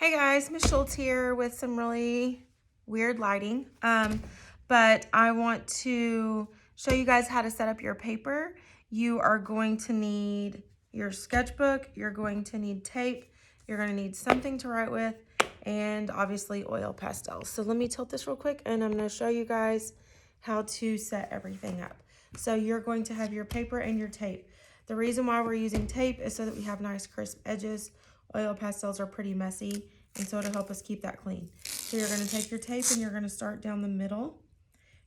Hey guys, Miss Schultz here with some really weird lighting. But I want to show you guys how to set up your paper. You are going to need your sketchbook, you're going to need tape, you're going to need something to write with, and obviously oil pastels. So let me tilt this real quick and I'm going to show you guys how to set everything up. So you're going to have your paper and your tape. The reason why we're using tape is so that we have nice crisp edges. Oil pastels are pretty messy, and so it'll help us keep that clean. So you're going to take your tape and you're going to start down the middle.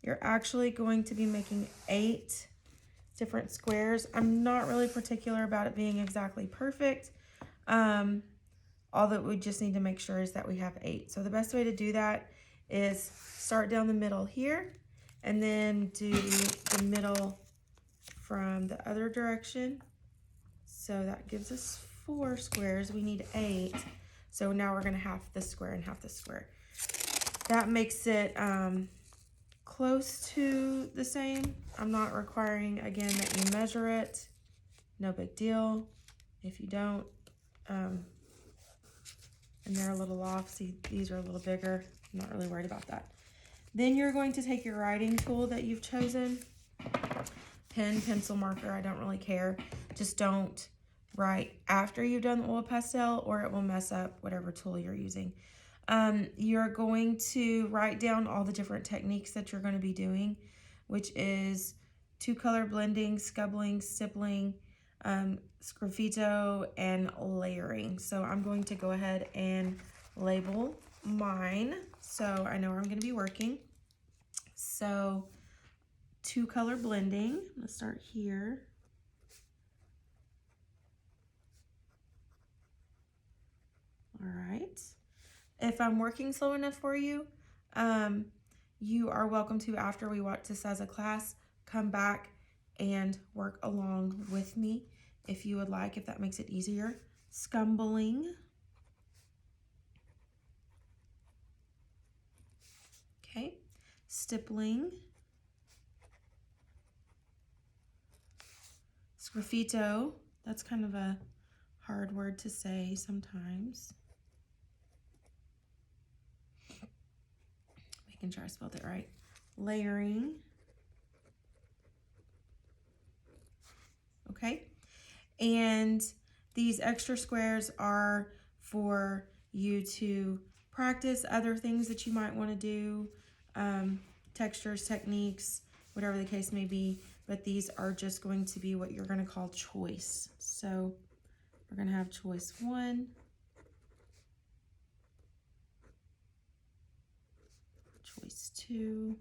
You're actually going to be making 8 different squares. I'm not really particular about it being exactly perfect. All that we just need to make sure is that we have 8. So the best way to do that is start down the middle here and then do the middle from the other direction. So that gives us 4 squares. We need 8. So now we're going to half this square and half this square. That makes it close to the same. I'm not requiring, again, that you measure it. No big deal if you don't. And they're a little off. See, these are a little bigger. I'm not really worried about that. Then you're going to take your writing tool that you've chosen. Pen, pencil, marker, I don't really care. Just don't write after you've done the oil pastel or it will mess up whatever tool you're using. You're going to write down all the different techniques that you're going to be doing, which is 2-color blending, scubbling, stippling, sgraffito, and layering. So I'm going to go ahead and label mine so I know where I'm going to be working. So 2-color blending, I'm going to start here. All right. If I'm working slow enough for you, you are welcome to, after we watch this as a class, come back and work along with me if you would like, if that makes it easier. Scumbling. Okay. Stippling. Sgraffito. That's kind of a hard word to say sometimes. Making sure I spelled it right. Layering. Okay. And these extra squares are for you to practice other things that you might want to do, textures, techniques, whatever the case may be. But these are just going to be what you're going to call choice. So we're going to have choice 1, choice 2,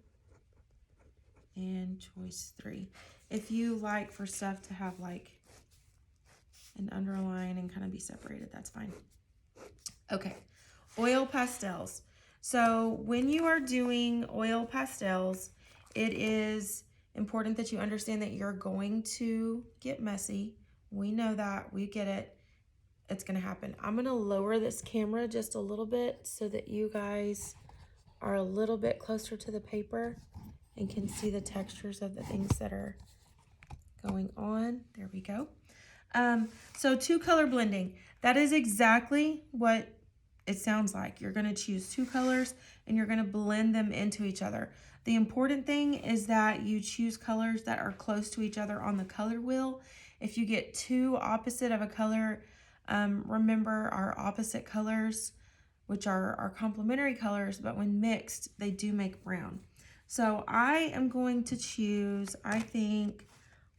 and choice 3. If you like for stuff to have like an underline and kind of be separated, that's fine. Okay, oil pastels. So when you are doing oil pastels, it is important that you understand that you're going to get messy. We know that, we get it. It's gonna happen. I'm gonna lower this camera just a little bit so that you guys are a little bit closer to the paper and can see the textures of the things that are going on. There we go. So 2-color blending, that is exactly what it sounds like. You're going to choose 2 colors and you're going to blend them into each other. The important thing is that you choose colors that are close to each other on the color wheel. If you get too opposite of a color, remember our opposite colors, which are our complementary colors, but when mixed, they do make brown. So I am going to choose, I think,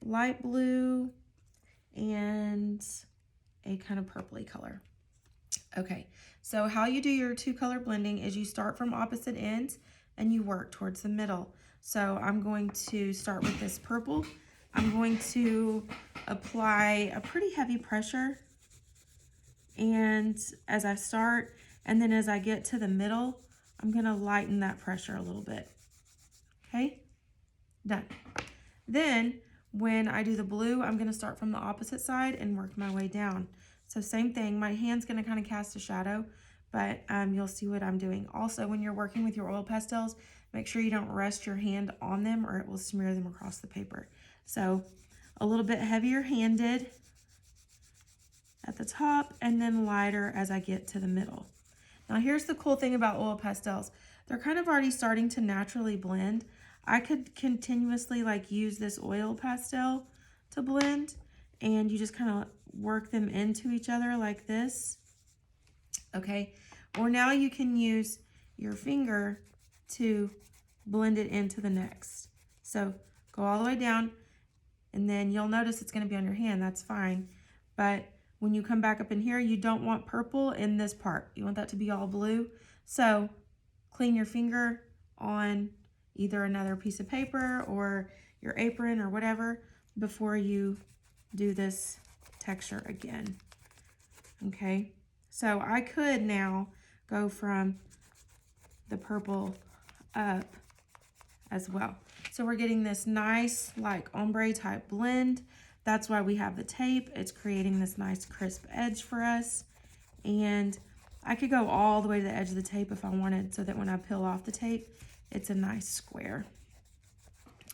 light blue and a kind of purpley color. Okay, so how you do your 2-color blending is you start from opposite ends and you work towards the middle. So I'm going to start with this purple. I'm going to apply a pretty heavy pressure, and as I start, and then as I get to the middle, I'm going to lighten that pressure a little bit. Okay, done. Then when I do the blue, I'm going to start from the opposite side and work my way down. So same thing, my hand's going to kind of cast a shadow, but you'll see what I'm doing. Also, when you're working with your oil pastels, make sure you don't rest your hand on them or it will smear them across the paper. So a little bit heavier handed at the top and then lighter as I get to the middle. Now here's the cool thing about oil pastels. They're kind of already starting to naturally blend. I could continuously like use this oil pastel to blend, and you just kind of work them into each other like this. Okay, or now you can use your finger to blend it into the next. So go all the way down, and then you'll notice it's going to be on your hand. That's fine. But when you come back up in here, you don't want purple in this part. You want that to be all blue. So clean your finger on either another piece of paper or your apron or whatever before you do this texture again. Okay, so I could now go from the purple up as well. So we're getting this nice like ombre type blend. That's why we have the tape. It's creating this nice crisp edge for us. And I could go all the way to the edge of the tape if I wanted, so that when I peel off the tape, it's a nice square.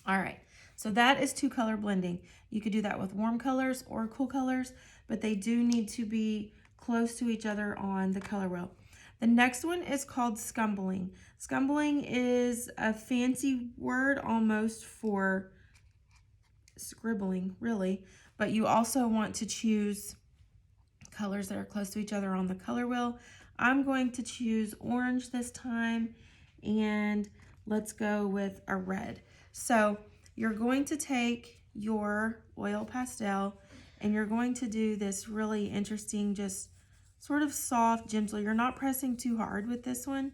All right, so that is 2-color blending. You could do that with warm colors or cool colors, but they do need to be close to each other on the color wheel. The next one is called scumbling. Scumbling is a fancy word almost for scribbling, really, but you also want to choose colors that are close to each other on the color wheel. I'm going to choose orange this time, and let's go with a red. So you're going to take your oil pastel and you're going to do this really interesting, just sort of soft, gentle. You're not pressing too hard with this one.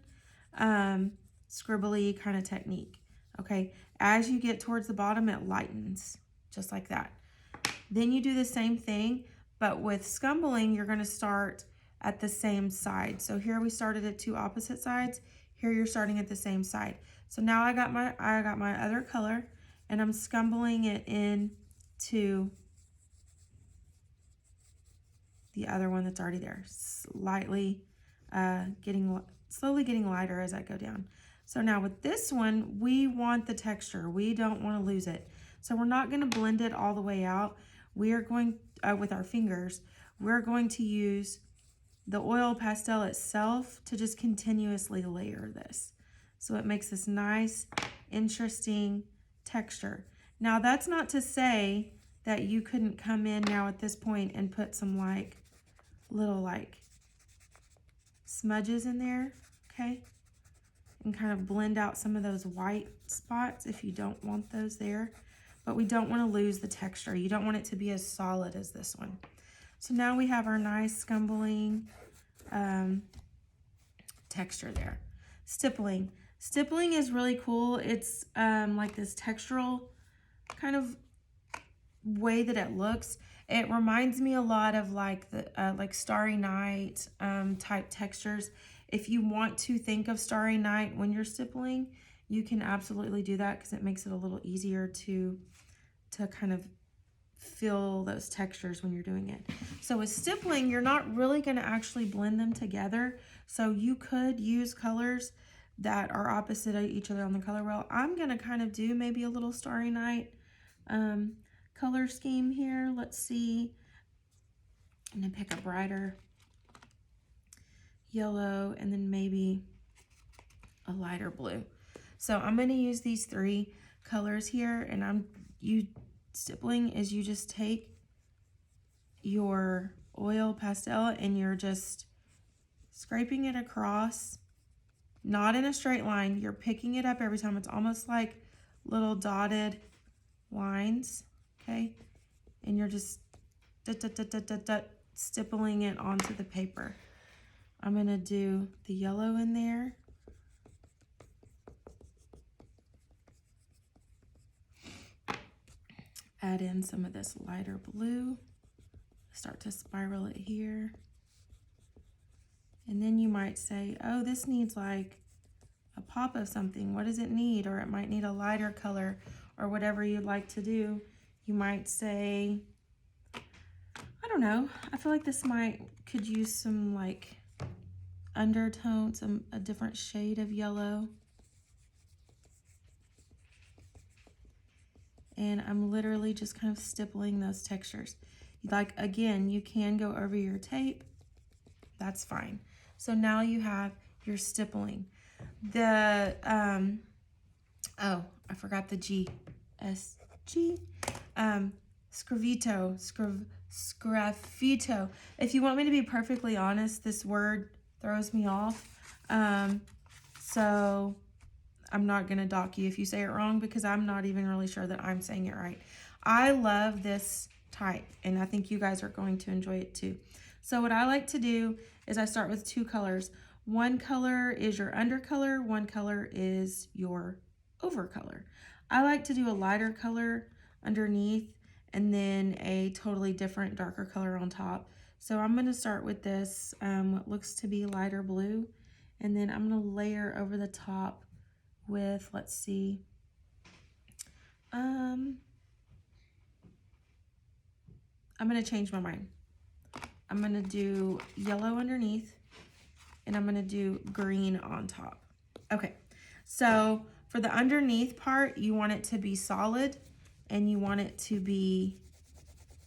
Scribbly kind of technique. Okay, as you get towards the bottom, it lightens just like that. Then you do the same thing, but with scumbling, you're going to start at the same side. So here we started at 2 opposite sides. Here you're starting at the same side. So now I got my other color, and I'm scumbling it into the other one that's already there, slowly getting lighter as I go down. So now with this one, we want the texture. We don't want to lose it. So we're not going to blend it all the way out. We are going, with our fingers, we're going to use the oil pastel itself to just continuously layer this. So it makes this nice, interesting texture. Now that's not to say that you couldn't come in now at this point and put some like little like smudges in there, okay? And kind of blend out some of those white spots if you don't want those there. But we don't want to lose the texture. You don't want it to be as solid as this one. So now we have our nice scumbling texture there. Stippling. Stippling is really cool. It's like this textural kind of way that it looks. It reminds me a lot of like the like Starry Night type textures. If you want to think of Starry Night when you're stippling, you can absolutely do that because it makes it a little easier to kind of feel those textures when you're doing it. So with stippling, you're not really going to actually blend them together. So you could use colors that are opposite of each other on the color wheel. I'm going to kind of do maybe a little Starry Night color scheme here. Let's see. I'm going to pick a brighter yellow and then maybe a lighter blue. So I'm going to use these 3 colors here, and stippling is you just take your oil pastel and you're just scraping it across, not in a straight line. You're picking it up every time. It's almost like little dotted lines, okay? And you're just stippling it onto the paper. I'm going to do the yellow in there. Add in some of this lighter blue. Start to spiral it here. And then you might say, oh, this needs like a pop of something. What does it need? Or it might need a lighter color or whatever you'd like to do. You might say, I don't know. I feel like this could use some like undertone, a different shade of yellow. And I'm literally just kind of stippling those textures. Like, again, you can go over your tape That's fine. So now you have your stippling. The, oh, I forgot the G. S-G. Sgraffito. Sgraffito. If you want me to be perfectly honest, this word throws me off. So I'm not going to dock you if you say it wrong, because I'm not even really sure that I'm saying it right. I love this type, and I think you guys are going to enjoy it too. So what I like to do is I start with 2 colors. One color is your undercolor, one color is your overcolor. I like to do a lighter color underneath and then a totally different darker color on top. So I'm going to start with this, what looks to be lighter blue, and then I'm going to layer over the top with, let's see, I'm going to change my mind. I'm going to do yellow underneath, and I'm going to do green on top. Okay, so for the underneath part, you want it to be solid, and you want it to be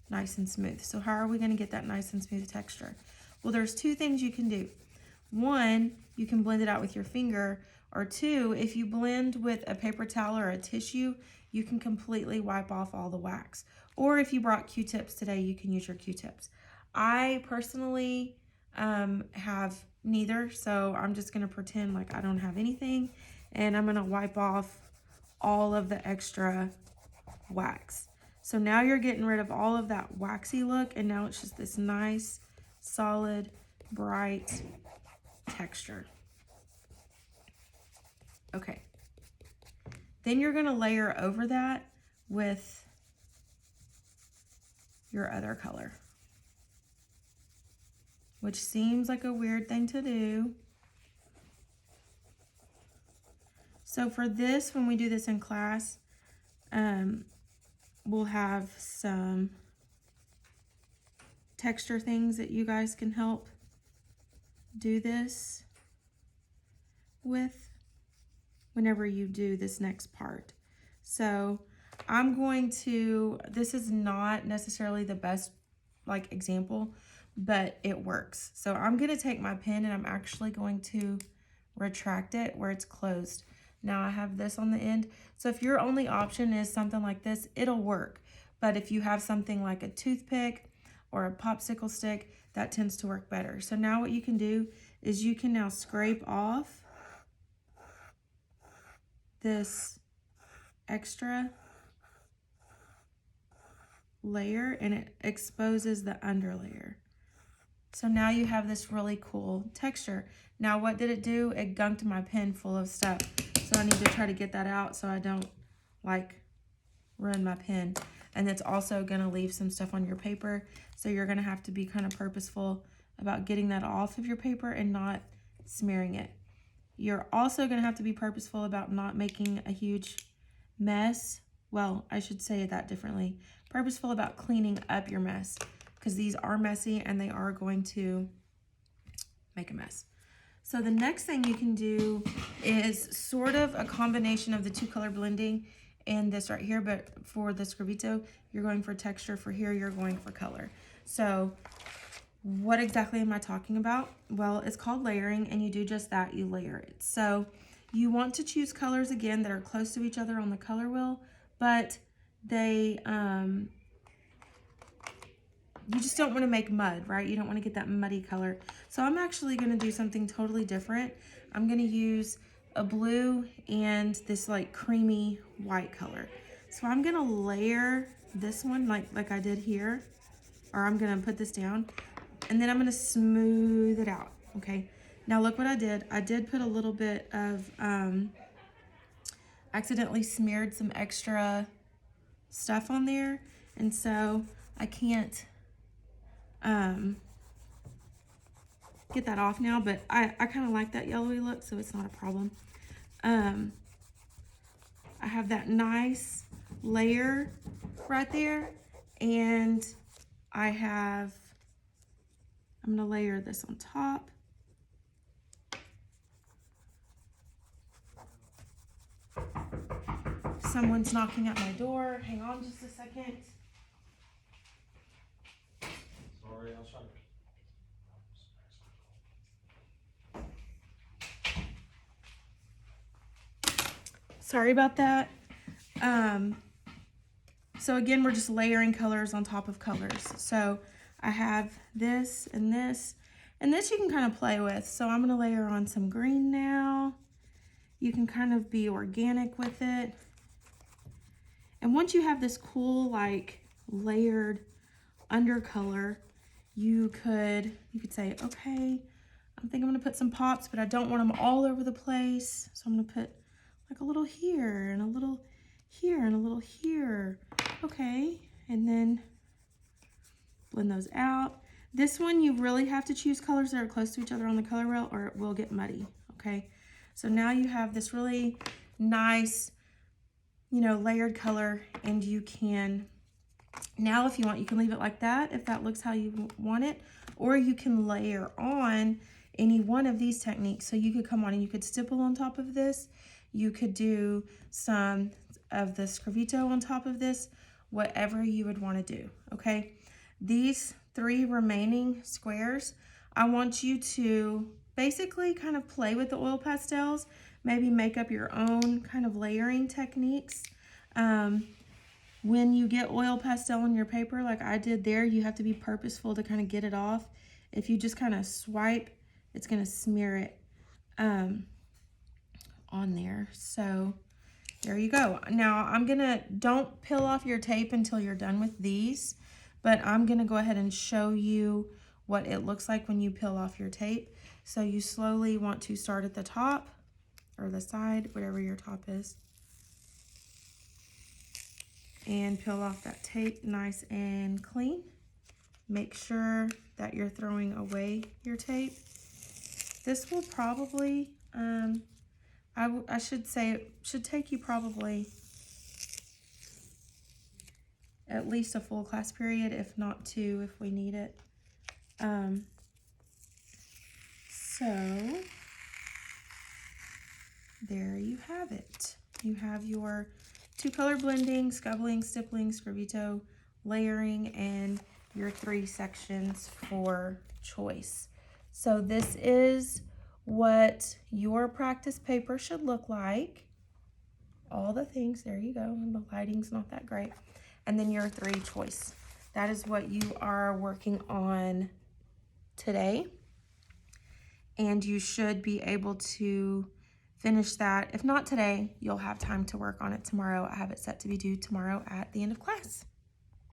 nice and smooth. So how are we going to get that nice and smooth texture? Well, there's 2 things you can do. 1, you can blend it out with your finger, or 2, if you blend with a paper towel or a tissue, you can completely wipe off all the wax. Or if you brought Q-tips today, you can use your Q-tips. I personally have neither, so I'm just going to pretend like I don't have anything, and I'm going to wipe off all of the extra wax. So now you're getting rid of all of that waxy look, and now it's just this nice, solid, bright texture. Okay. Then you're going to layer over that with your other color, which seems like a weird thing to do. So for this, when we do this in class, we'll have some texture things that you guys can help do this with whenever you do this next part. So I'm going to, this is not necessarily the best like example, but it works. So I'm going to take my pen and I'm actually going to retract it where it's closed. Now I have this on the end. So if your only option is something like this, it'll work. But if you have something like a toothpick or a popsicle stick, that tends to work better. So now what you can do is you can now scrape off this extra layer, and it exposes the under layer. So now you have this really cool texture. Now what did it do? It gunked my pen full of stuff. So I need to try to get that out so I don't like ruin my pen. And it's also gonna leave some stuff on your paper. So you're gonna have to be kind of purposeful about getting that off of your paper and not smearing it. You're also gonna have to be purposeful about not making a huge mess. Well, I should say that differently. Purposeful about cleaning up your mess, because these are messy and they are going to make a mess. So the next thing you can do is sort of a combination of the 2 color blending and this right here, but for the Sgraffito, you're going for texture. For here, you're going for color. So what exactly am I talking about? Well, it's called layering, and you do just that, you layer it. So you want to choose colors again that are close to each other on the color wheel, but they, you just don't want to make mud, right? You don't want to get that muddy color. So I'm actually going to do something totally different. I'm going to use a blue and this like creamy white color. So I'm going to layer this one like I did here, or I'm going to put this down, and then I'm going to smooth it out. Okay. Now look what I did. I did put a little bit of, accidentally smeared some extra stuff on there, and so I can't get that off now, but I kind of like that yellowy look, so it's not a problem. I have that nice layer right there, and I'm gonna layer this on top. Someone's knocking at my door. Hang on just a second. Sorry, I'll try to. Sorry about that. So again, we're just layering colors on top of colors. So I have this and this, and this you can kind of play with. So I'm gonna layer on some green now. You can kind of be organic with it. And once you have this cool, like, layered undercolor, you could say, okay, I think I'm gonna put some pops, but I don't want them all over the place. So I'm gonna put like a little here and a little here and a little here. Okay, and then blend those out. This one, you really have to choose colors that are close to each other on the color wheel or it will get muddy, okay? So now you have this really nice, you know, layered color, and you can, now if you want, you can leave it like that if that looks how you want it, or you can layer on any one of these techniques. So you could come on and you could stipple on top of this. You could do some of the scrovito on top of this, whatever you would want to do, okay? These 3 remaining squares, I want you to basically kind of play with the oil pastels, maybe make up your own kind of layering techniques. When you get oil pastel on your paper, like I did there, you have to be purposeful to kind of get it off. If you just kind of swipe, it's going to smear it on there. So there you go. Now don't peel off your tape until you're done with these, but I'm going to go ahead and show you what it looks like when you peel off your tape. So you slowly want to start at the top or the side, whatever your top is, and peel off that tape nice and clean. Make sure that you're throwing away your tape. This will probably, I should say it should take you probably at least a full class period, if not 2 if we need it. So there you have it. You have your 2 color blending, scubbling, stippling, scrovito, layering, and your 3 sections for choice. So this is what your practice paper should look like. All the things, there you go. The lighting's not that great. And then your 3 choice. That is what you are working on today. And you should be able to finish that. If not today, you'll have time to work on it tomorrow. I have it set to be due tomorrow at the end of class.